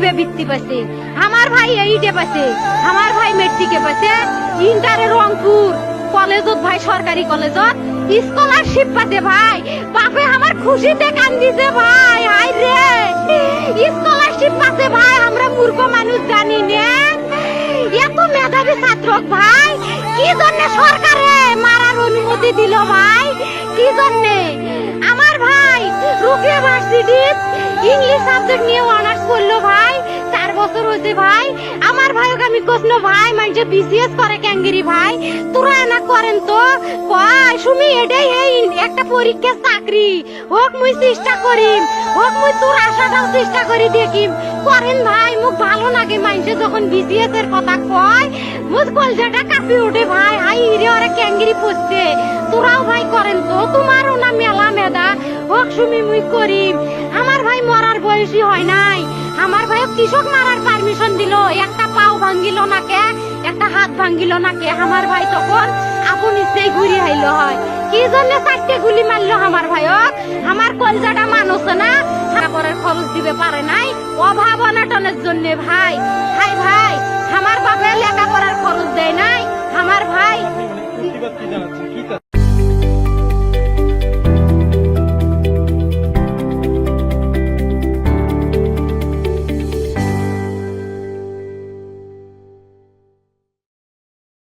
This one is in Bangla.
ফাইভে বৃত্তি পাইছে, আমার ভাই এইটে পাইছে, আমার ভাই মেট্রিকে পাইছে, ইন্টারে রংপুর কলেজত ভাই সরকারি কলেজত স্কলারশিপ পাতে ভাই। বাপে আমার খুশিতে কান্দিছে ভাই, হাই রে স্কলারশিপ পাতে ভাই। আমরা মূর্খ মানুষ জানি না এত মেধাবী ছাত্র ভাই কি জন্য সরকারে মারার অনুমতি দিল ভাই, কি জন্য? আমার ভাই রুকিয়া ভার্সিটি ইংলিশ সাবজেক্ট নিয়ে অনার্স করলো ভাই, 4 বছর হয়েছে ভাই। আমার ভাইকে আমি কইনো ভাই মানে বিসিএস করে ক্যাঙ্গেরি ভাই, তোরা না করেন তো কয় সুমি এটাই এই একটা পরীক্ষা চাকরি হোক, মুই চেষ্টা করিম, হোক মুই তোর আশাটাও চেষ্টা করি দেখিম, করেন ভাই। মুখ ভালো লাগে মানুষে যখন বিসিএস এর কথা কয়, মুখ কলজাটা কাঁপি ওঠে ভাই, হাই রে ওরা ক্যাঙ্গেরি পড়ছে। তোরাও ভাই করেন তো, তোমারও না মেলা মেধা, হোক সুমি মুই করিম। আমার ভাই মরার বয়সী হয় নাই, আমার ভাই কৃষক মারার পারমিশন দিল, একটা পাও ভাঙ্গিল না কে, একটা হাত ভাঙ্গিল না কে। আমার ভাই তখন আপন ইচ্ছেই ঘুরি আইলো হয়, কি জন্য 4টে গুলি মারলো আমার ভাইক? আমার কলজাটা মানুষ না, পরের খরচ দিবে পারে নাই, অভাব অনাটনের জন্য ভাই। হাই ভাই আমার বাপে লেখাপড়ার খরচ দেয় নাই, আমার ভাই